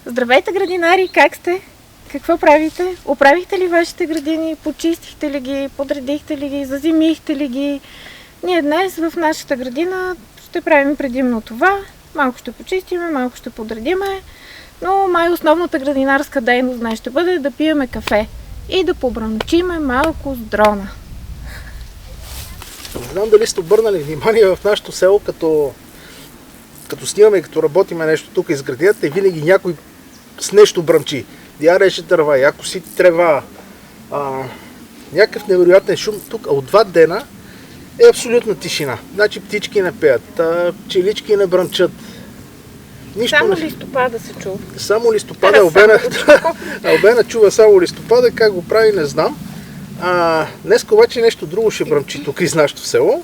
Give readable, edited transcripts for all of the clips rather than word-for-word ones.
Здравейте, градинари! Как сте? Какво правите? Оправихте ли вашите градини? Почистихте ли ги? Подредихте ли ги? Зазимихте ли ги? Ние днес в нашата градина ще правим предимно това. Малко ще почистиме, малко ще подредиме. Но май основната градинарска дейност днес ще бъде да пиеме кафе и да побранчиме малко с дрона. Не знам дали сте обърнали внимание в нашото село, като снимаме и като работиме нещо тук из градината, и винаги някой с нещо бръмчи. Я реше дърва, я коси трева. Някакъв невероятен шум тук, а от 2 дена е абсолютна тишина. Значи птички не пеят, пчелички не бръмчат. Нищо само листопада се чува. Само листопада. Албена чува само листопада. Как го прави, не знам. Днес обаче нещо друго ще бръмчи тук из нашото село.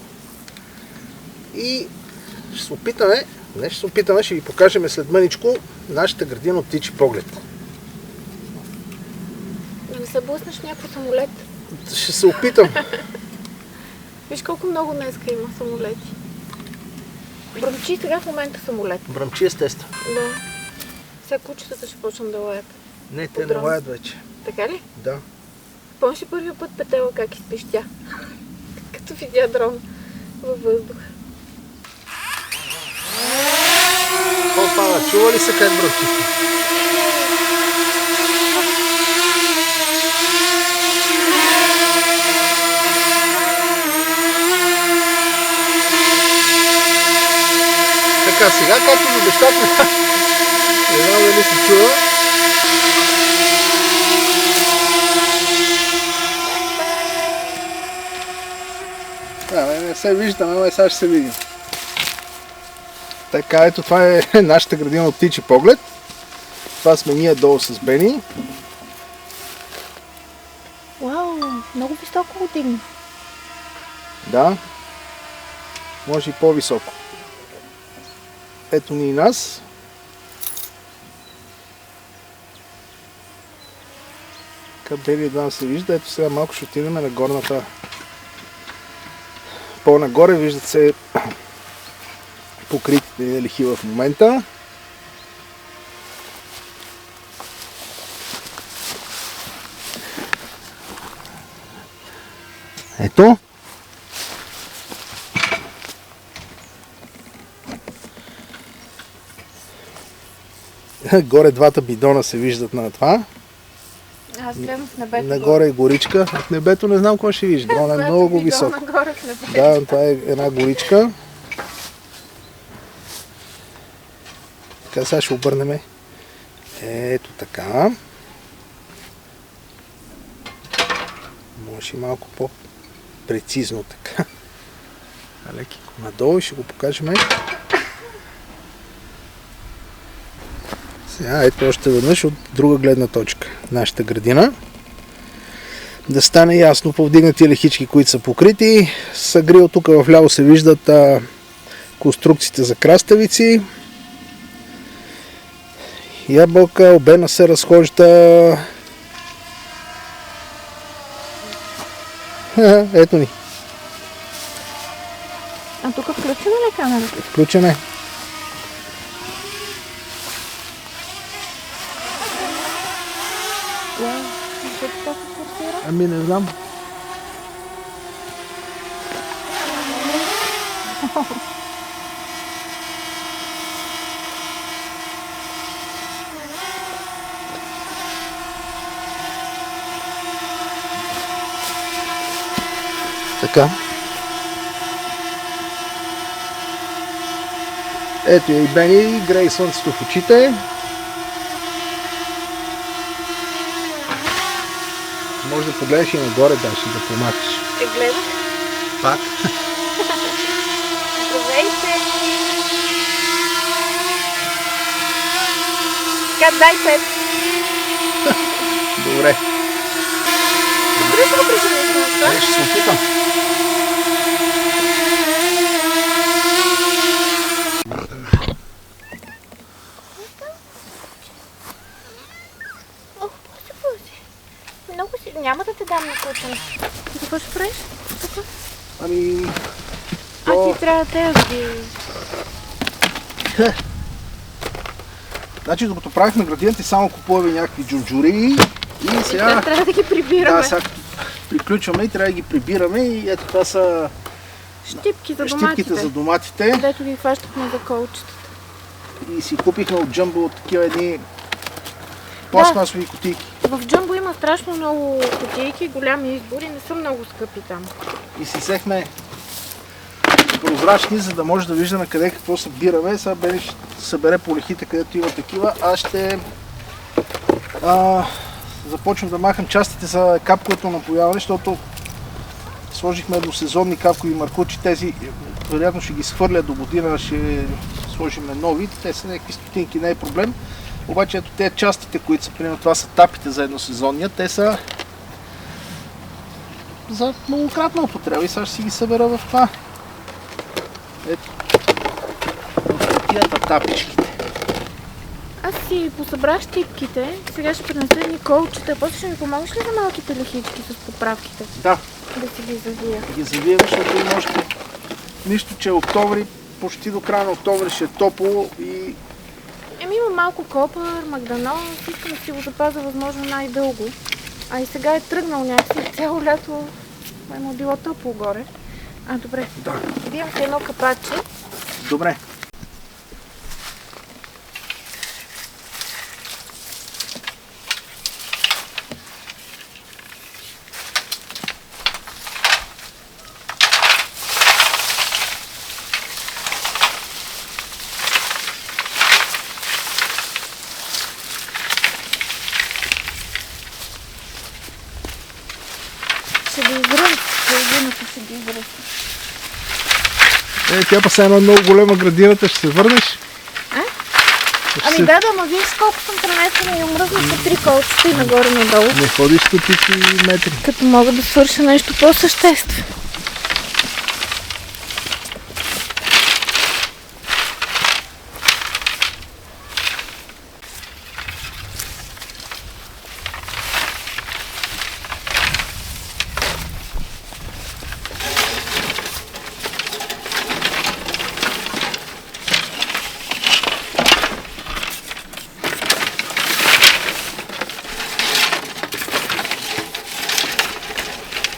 И ще се опитаме, ще ви покажем след мъничко нашата градина от птичи поглед. Да се блъснеш някакъв самолет. Ще се опитам. Виж колко много днеска има самолети. Бръмчи сега в момента самолет. Бръмчи естествено. Да. Сега кучетата ще почнат да лаят. Не, те не лаят вече. Така ли? Да. Помниш ли първия път Петела как изпищя? Като видя дрон във въздуха. Опа, чува ли се как бръмчи? Така, сега, както ви обещахме, не знам дали се чува. Не се виждаме, но сега ще се видим. Така, ето това е нашата градина от птичи поглед. Това сме ние долу с Бени. Вау, много високо го дигна. Да, може и по-високо. Ето ни и нас. Къде едва се вижда. Ето сега малко ще отидем на горната. По-нагоре виждат се покритите лихи в момента. Ето. Горе двата бидона се виждат на това. Аз гледам в небето. Нагоре е горичка. В небето не знам какво ще видиш. Дрон е много висок. Да, това е една горичка. Така, сега ще обърнем. Ето така. Може и малко по-прецизно така. Леки надолу и ще го покажем. Сега ето още веднъж от друга гледна точка. Нашата градина. Да стане ясно, повдигнати лихички, които са покрити. С агрил тук в ляво се виждат конструкциите за краставици. Ябълка, обена се разхожда. Ето ни. А тук включена ли камерата? Включена е. Ами не знам. Така. Ето и Бени, грее слънцето в очите. Може да погледнеш и нагоре даже и да помахаш. Гледах. Пак. Здравейте! Така, дай 5. Добре. Добре се го преживиш на това? Ще се опитам. Няма да те дам на кучен. Какво ще правиш? Ами... А ти трябва да ги... Значи, докато правихме градиента, само купуваме някакви джунджури и сега... Трябва да ги прибираме. Да, сега приключваме и трябва да ги прибираме и ето това са Щипки за щипките за доматите. Дето ги хващахме за колчетата. И си купихме от Джъмбо такива едни пластмасови кутийки. В Джъмбо има страшно много кутийки, голями избори, не са много скъпи там. И си взехме прозрачни, за да може да виждаме къде какво събираме. Сега Бели ще събере по лихите, където има такива. Аз ще започвам да махам частите за капковото напояване, защото сложихме едносезонни капкови маркучи. Тези вероятно ще ги схвърля до година, ще сложим нови. Те са някакви стотинки, не е проблем. Обаче ето тези частите, които са, примерно това са тапите за едносезонния, те са за многократна употреба и сега ще си ги събера в това. Ето, в кутията тапичките. Аз си посъбрах щипките, сега ще принеса едни колчета. После ще ми помогнеш ли за малките лехички с поправките? Да. Да си ги завия. Да ги завием, защото има още нищо, че октомври, почти до края на октомври ще е топло и... Има малко копър, магданос, искам да си го запазя възможно най-дълго. А и сега е тръгнал някакси, цяло лято е му било топло горе. Добре. Да. Вием се едно капаче. Добре. Ще ги изръм, половината ще ги изръм. Тя па са една много голема градината, ще се върнеш? Да, ама виж колко съм пренесена и омръзна по 3 колчета и нагоре-надолу. Не ходиш стотици метри. Като мога да свърша нещо по-съществено.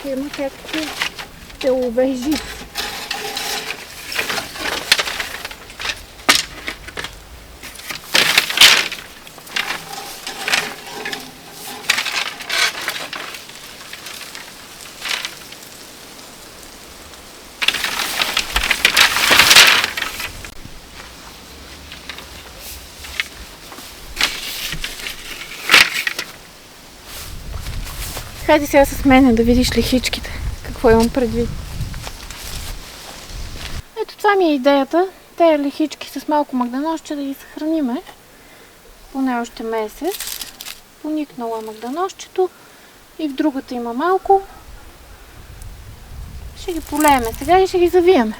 Има както телове и жив. Хайде сега с мене да видиш лехичките, какво имам предвид. Ето това ми е идеята. Тези лехички с малко магданосче да ги съхраниме поне още месец. Поникнало е магданосчето и в другата има малко. Ще ги полееме сега и ще ги завиеме.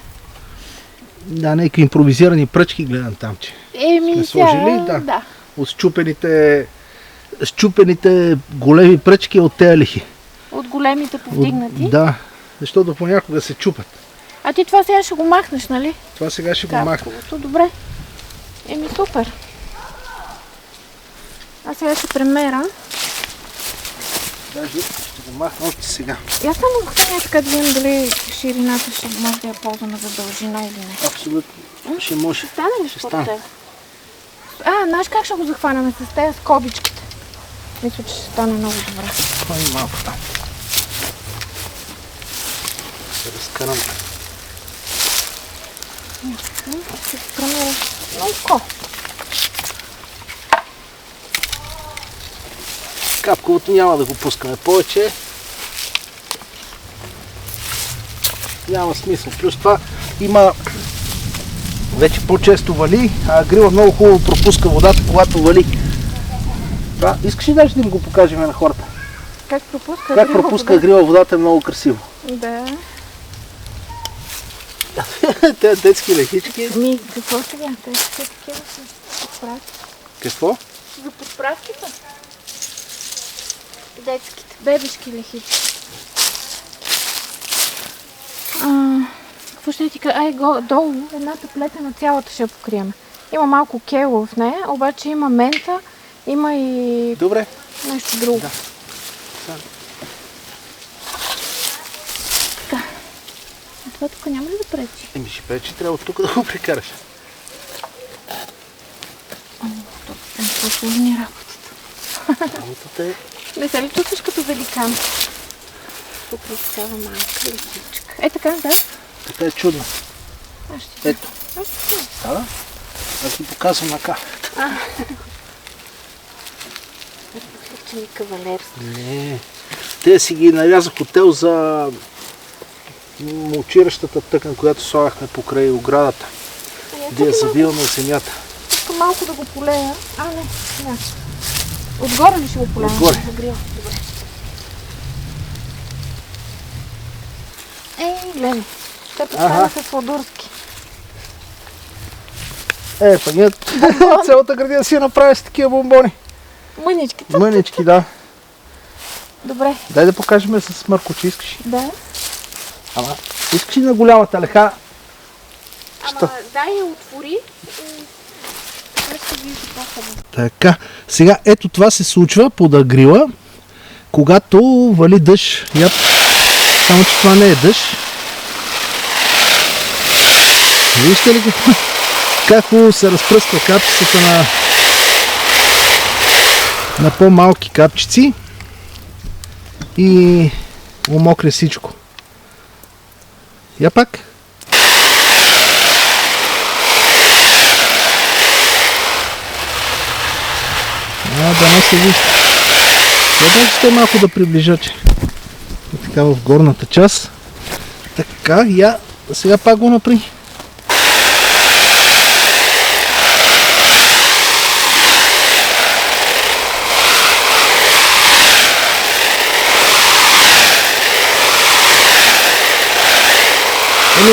Да, някакви импровизирани пръчки гледам там, че сме сложили. Да. От счупените големи пръчки от тези лихи. От големите повдигнати? Да, защото понякога се чупат. А ти това сега ще го махнеш, нали? Това сега ще го махна. Добре. Супер. Аз сега ще премера. Даже ще го махна още сега. Я само го хваня така да видим дали ширината ще може да я ползваме за дължина или не. Абсолютно. Ще може. Стане ли според теб? Знаеш как ще го захванаме с тези скобичките? Мисля, че ще стане много добре. Хвани малко там. Ще разкарам. Ще премера много. Капковото няма да го пускаме повече. Няма смисъл. Плюс това има вече по-често вали, а грила много хубаво пропуска водата, когато вали. Да, искаш ли даже да им го покажем на хората? Как пропуска Как пропуска грила водата е много красиво. Да. Те детски лехички. Какво сега? Те са такива за подправки. Какво? За подправките. Детските, бебешки лехички. Какво ще ти кажа? Долу едната плета на цялата ще покрием. Има малко кело в нея, обаче има мента, има и Добре. нещо друго. Да. Така. А това тук няма ли да пречи? Еми ще пречи, трябва от тук да го прикараш. Това сложни работата. Работата е... Не се ли чувстваш като великан? Тук е такава малка лисичка. Е така, да? Така е чудно. Аз ще... Ето. Да. Аз ви показвам на камерата. Че ми кавалерство. Не. Те си ги нарязах хотел за мулчиращата тъкан, която слагахме покрай оградата. Де я завиваме в земята. Искам малко да го полея. Не. Отгоре ли ще го полея? Отгоре. Добре. Гледай. Ще поставя с сладурски. Пък ние цялата градина си я направи с такива бомбони. Мънички. Мънички, да. Добре. Дай да покажем с мъркочи, искаш. Да. Ама, искаш ли на голямата леха? Дай я отвори и ще вижда по-хубаво. Така, сега ето това се случва под агрила, когато вали дъжд. Само че това не е дъжд. Вижте ли как се разпръсква капчицата на по-малки капчици и умокре всичко. Я пак. Да не се вижда. Даже ще малко да приближа, че така в горната част. Така, сега пак го напри.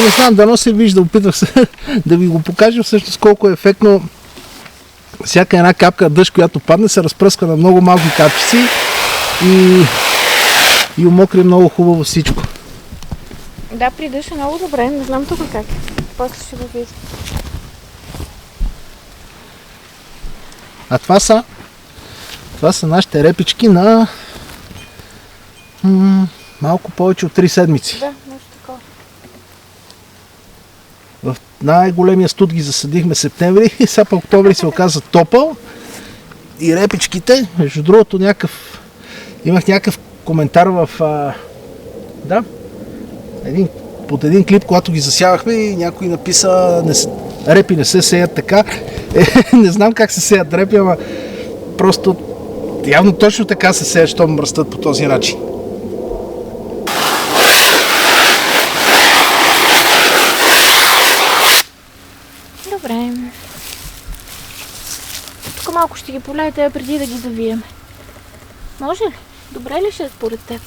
Не знам, дано се вижда, опитвах се да ви го покажа всъщност колко е ефектно. Всяка една капка дъжд, която падне, се разпръска на много малки капчици и умокри много хубаво всичко. Да, при дъжд е много добре, не знам тук как. После ще го видя. А това са нашите репички на малко повече от 3 седмици. Да, нещо такова. В най-големия студ ги засадихме септември и сега по октомври се оказа топъл. И репичките, между другото, имах някакъв коментар под един клип, когато ги засявахме и някой написа репи не се сеят така. Не знам как се сеят репи, ама просто явно точно така се сеят, щом растат по този начин. Добре. Тук малко ще ги полеете преди да ги завиеме. Може ли? Добре ли ще е според теб?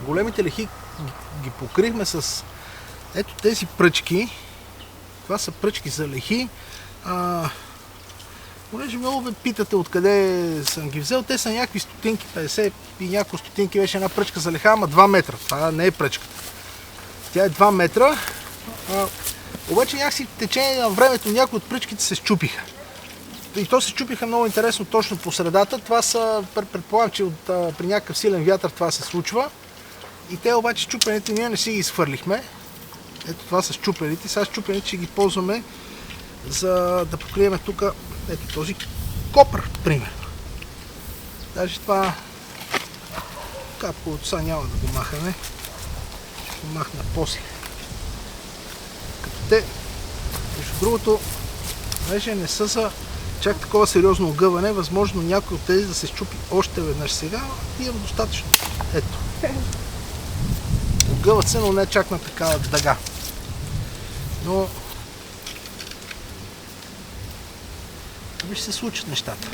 Големите лехи ги покрихме с ето тези пръчки. Това са пръчки за лехи. Понеже много ме питате откъде съм ги взел, те са някакви стотинки, 50 и няколко стотинки, беше една пръчка за леха, ама 2 метра. Това не е пръчката. Тя е 2 метра. Обаче някакси в течение на времето някои от пръчките се счупиха. И то се счупиха много интересно точно по средата. Това са, предполагам, че при някакъв силен вятър това се случва. И те обаче счупените ние не си ги изхвърлихме. Ето това са счупените. Сега счупените ще ги ползваме за да покрием тук ето този копър, примерно. Даже това капковото сега няма да го махаме. махна после. Като те, между другото, вече не са за чак такова сериозно огъване, възможно някой от тези да се счупи още веднъж сега, имам достатъчно. Ето. Огъват се, но не чак на такава дъга. Но виж се случат нещата.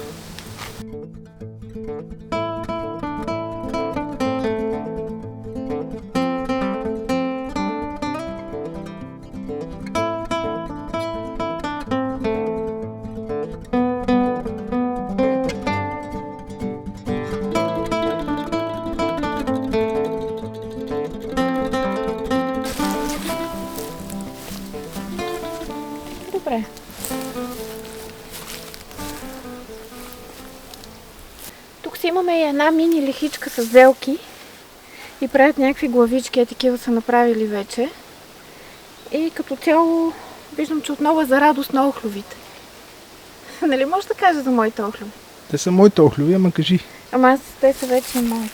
Добре. Тук си имаме и една мини лихичка с зелки и правят някакви главички, такива са направили вече. И като цяло виждам, че отново е за радост на охлювите. Нали можеш да кажа за моите охлюви? Те са моите охлюви, ама кажи. Ама те са вече мои.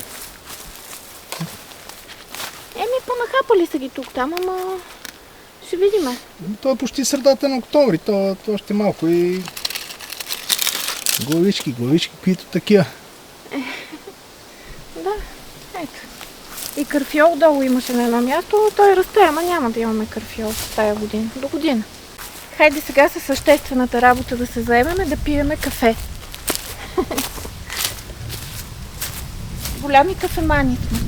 Понахапали са ги тук-там, ама ще видиме. То е почти средата на октомври, то още малко и главички, които такива. Да, ето. И карфиол долу имаше на едно място, той расте, ама няма да имаме карфиол тая година, до година. Хайде сега със съществената работа да се заемеме, да пиеме кафе. Голями кафемани сме.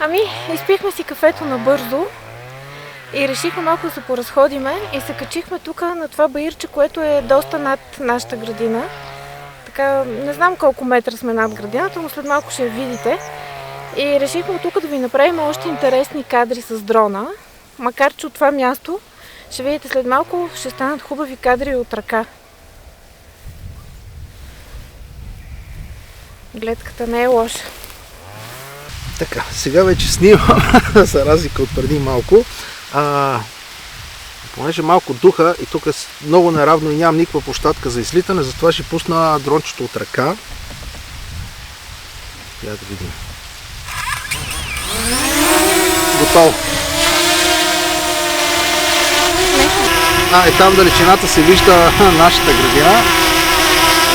Ами, изпихме си кафето набързо и решихме малко да се поразходиме и се качихме тук на това баирче, което е доста над нашата градина. Така, не знам колко метра сме над градината, но след малко ще я видите. И решихме тук да ви направим още интересни кадри с дрона, макар че от това място ще видите след малко, ще станат хубави кадри от ръка. Гледката не е лоша. Така, сега вече снимам, за разлика от преди малко. Понеже малко духа и тук е много неравно и нямам никаква площадка за излитане, затова ще пусна дрончето от ръка. Я да видим. Готово. Там далечината се вижда нашата градина.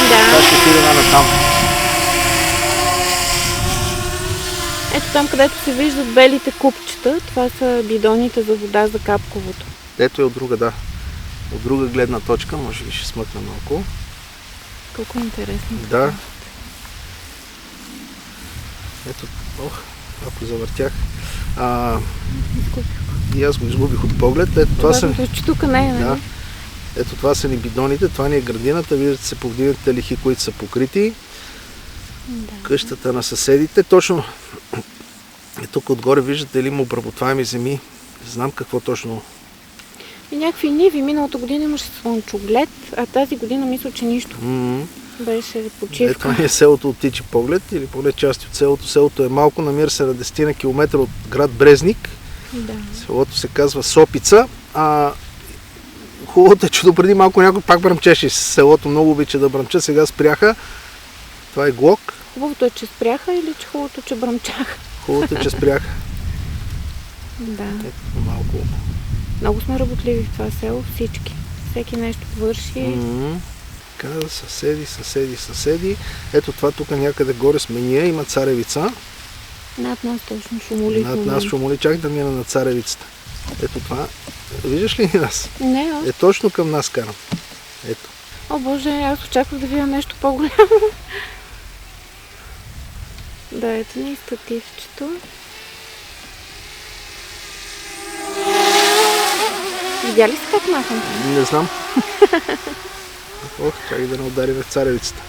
Да. Сега ще отидем на там. Ето там, където се виждат белите купчета, това са бидоните за вода за капковото. Ето е от друга, да. От друга гледна точка, може би ще смъкна малко. Колко интересно. Да. Ето, ако завъртях. И аз го изгубих от поглед. Ето това са... Тук не е, да. Ето това са ни бидоните, това ни е градината. Виждате се повдигнатите лихи, които са покрити. Да. Къщата на съседите. Точно тук отгоре виждате ли има обработваеми земи. Не знам какво точно. И някакви ниви. Миналата година имаше слънчоглед, а тази година мисля, че нищо. Беше почивка. Ето е селото от птичи поглед, или поне части от селото. Селото е малко, намира се на 10 на километра от град Брезник. Да. Селото се казва Сопица. Хубавото е, че допреди малко някой пак бръмчеше селото. Много обича да бръмча, сега спряха. Това е Глок. Хубавото е, че спряха или че хубавото, че бръмчаха? Хубавото е, че спряха. Да. Ето малко. Много сме работливи в това село, всички. Всеки нещо върши. Така, съседи. Ето това тук някъде горе сме ние, има царевица. Над нас точно шумоли. Над нас шумоли, чак да мина на царевицата. Ето това. Виждаш ли нас? Не, аз. Точно към нас карам. Ето. О, Боже, аз очаквах да видя нещо по-голямо. Да, ето ни стативчето. Видя ли си как махам? Не знам. Чакай да не ударим в царевицата.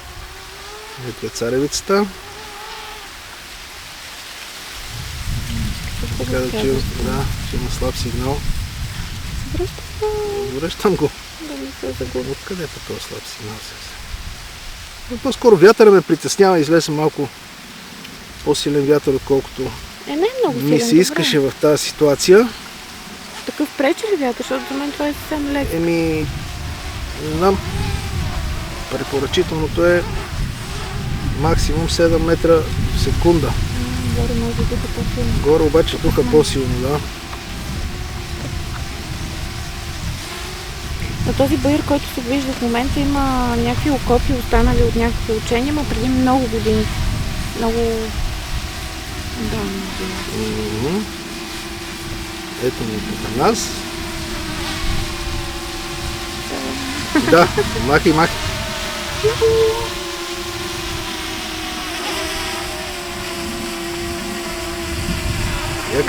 Ето е царевицата. Така да че има слаб сигнал. Връщам го. Да не се загубя. Откъде е този слаб сигнал сега? По-скоро вятъра ме притеснява, излезе малко по-силен вятър, отколкото Не е много силен. ми се искаше в тази ситуация. Такъв пречи ли вятър, защото за мен това е съвсем леко. Не знам. Препоръчителното е максимум 7 метра в секунда. Горе може да духа по-силно. Горе обаче духа по-силно, да. На този баир, който се вижда в момента, има някакви окопи, останали от някакви учения, но преди много години. Много... Да, много. Ето ни тук на нас. Да, махай.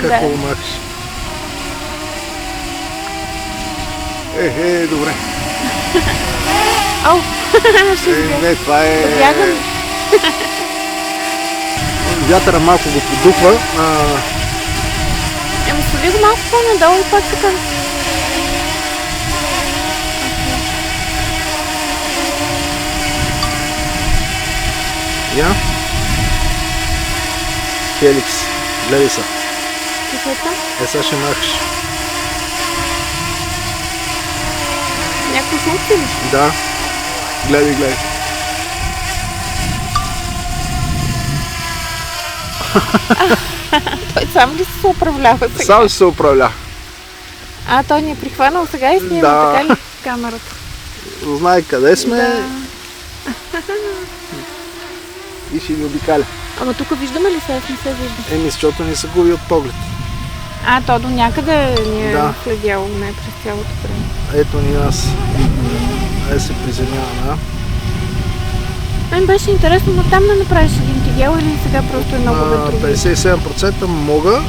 Как го махаш? Добре. Ау! Ще Не, това е... Бягам. Вятъра малко го подухва. Свали го малко по-надолу и пак така. Я? Хеликс. Гледай са. Какво е това? Сега ще махаш. Някаква функция ли? Да. Гледай. Той сам ли се управлява сега? Сам се управля. Той ни е прихванал сега и снима, Да. така ли? Камерата. Знае къде сме Да. и ще ни обикаля. Ама тук виждаме ли се? Аз не се вижда. Защото ни се губи от поглед. То до някъде ни е Да. следяло, не през цялото време. Ето ни нас. Айде се приземяваме. Мен беше интересно, но там да направиш един тигел или сега просто е много ветрови? 57% мога.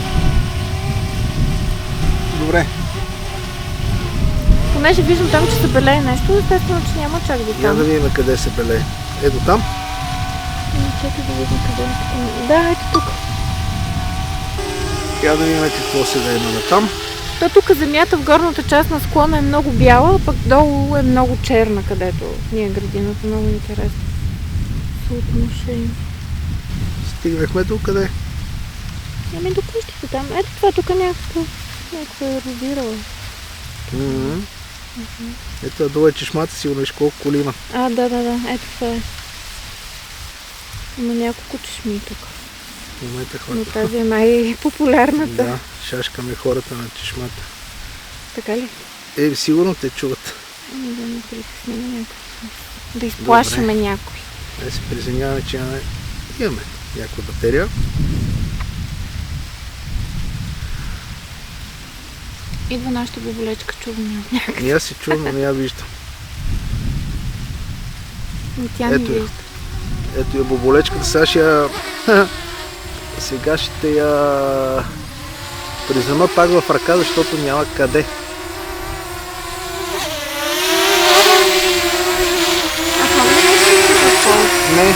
Добре. Понеже виждам там, че се белее нещо, естествено, че няма чак до Я там. да видим къде се белее. Ето там. Чакай да видим къде е. Да, ето тук. Я да видим какво се да имаме там. То тук земята в горната част на склона е много бяла, а пък долу е много черна, където ни е градината. Много интересно. Съотношение. Стигнахме до къде? До къщите там. Ето това тук някаква е розирала. Ето долу е чешмата, сигурно виж колко коли има. Да. Ето това е. Има няколко чешми тук. Момента Но хората. тази е най-популярната. Да, шашкаме хората на чешмата. Така ли? Сигурно те чуват. Да не притесним някой. Да изплашиме някой. Да се приземяваме, че имаме някаква батерия. Идва нашата боболечка, чувам от някъде. И аз се чувам, но не я виждам. Но тя не Ето я. вижда. Ето я боболечката, сега ще я призема пак в ръка, защото няма къде. Аз мога ли нещо да Не.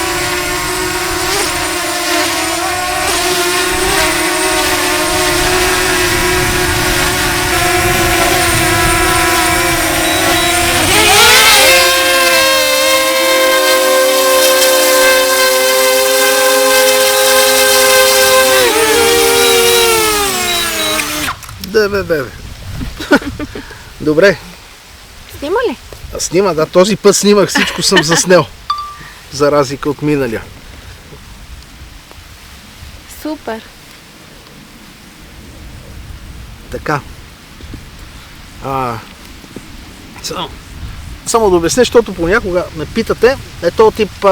Бе. Добре. Снима ли? Снима, да. Този път снимах, всичко съм заснел. За разлика от миналия. Супер. Така. Само да обясня, защото понякога ме питате, този тип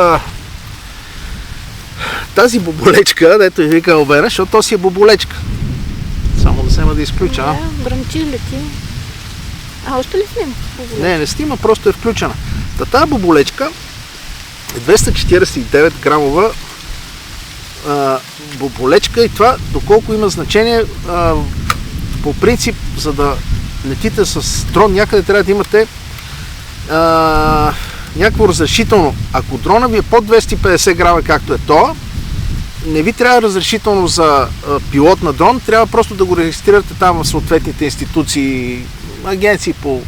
тази боболечка, дето и вика Албена, защото то си е боболечка. Само да взема да изключа. Да, бръмчи лети. Още ли снима? Не снима, просто е включена. Тази боболечка е 249 грамова боболечка и това, доколко има значение, по принцип, за да летите с дрон някъде, трябва да имате някакво разрешително. Ако дрона ви е под 250 грама, както е то, не ви трябва разрешително за пилот на дрон, трябва просто да го регистрирате там в съответните институции, агенции по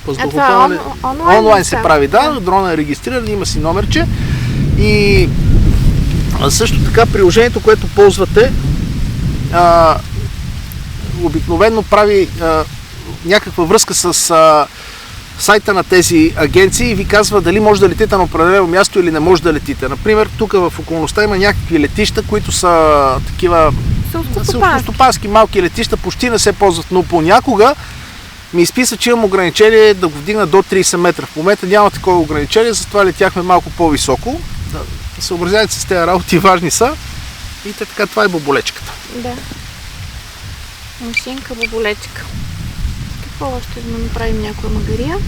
въздухоплаване. Онлайн се прави, да, дрона е регистриран, има си номерче. И също така приложението, което ползвате, обикновено прави някаква връзка с сайта на тези агенции и ви казва дали може да летите на определено място или не може да летите. Например, тук в околността има някакви летища, които са такива селскостопански малки летища, почти не се ползват, но понякога ми изписва, че имам ограничение да го вдигна до 30 метра. В момента няма такова ограничение, затова летяхме малко по-високо. Да съобразявайте с тези работи, важни са. И така, това е боболечката. Да. Машинка, боболечка. Какво още да направим някоя магария?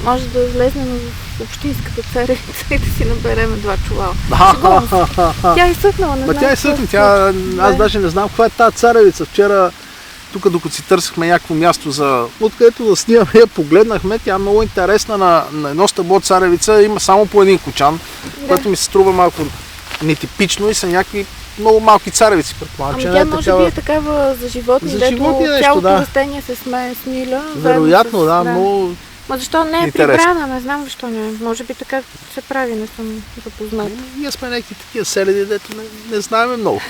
Може да влезнем в общинската царевица и да си наберем 2 чувала. Тя е съхнала, не знам. Тя е съхнала. Аз даже не знам каква е тази царевица. Вчера, тук докато си търсихме някакво място, откъдето да снимаме, я погледнахме. Тя е много интересна. На едно стъбло царевица има само по един кочан, което ми се струва малко нетипично и са някакви много малки царевици, предполагам. Тя може би е такава за животни, дето цялото растение се смиля. Вероятно, да, но... Ма защо не е прибрана? Не знам защо не е. Може би така се прави, не съм запозната. Ние сме някакви такива селени, дето не знаем много.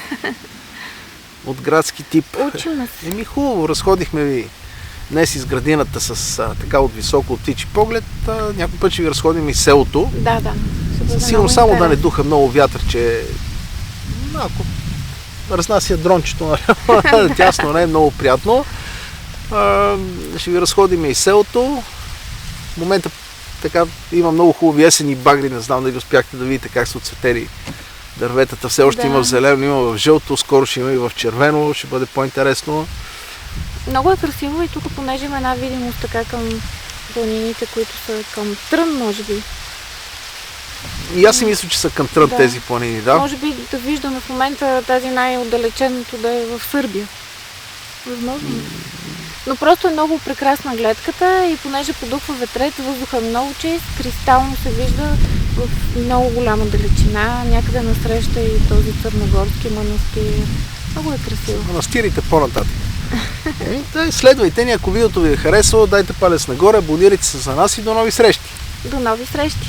От градски тип. Учиме се. Хубаво, разходихме ви днес из градината с така от високо от птичи поглед. Някой път ще ви разходим и селото. Да. Сигурно само да не духа много вятър, че малко разнася дрончето, тясно, не е много приятно. Ще ви разходим и селото. В момента така има много хубави есени багри, не знам дали успяхте да видите как са оцветели дърветата. Все още има в зелено, има в жълто, скоро ще има и в червено, ще бъде по-интересно. Много е красиво и тук, понеже има една видимост така към планините, които са към Трън, може би. И аз си мисля, че са към Трън тези планини, да. Може би да виждаме в момента тази най-отдалеченото да е в Сърбия. Възможно. Но просто е много прекрасна гледката и понеже подухва ветрец, въздуха е много чист, кристално се вижда в много голяма далечина. Някъде насреща и този Църногорски манастир. Много е красиво. Манастирите по-нататък. Следвайте ни, ако видеото ви е харесало, дайте палец нагоре, абонирайте се за нас и до нови срещи! До нови срещи!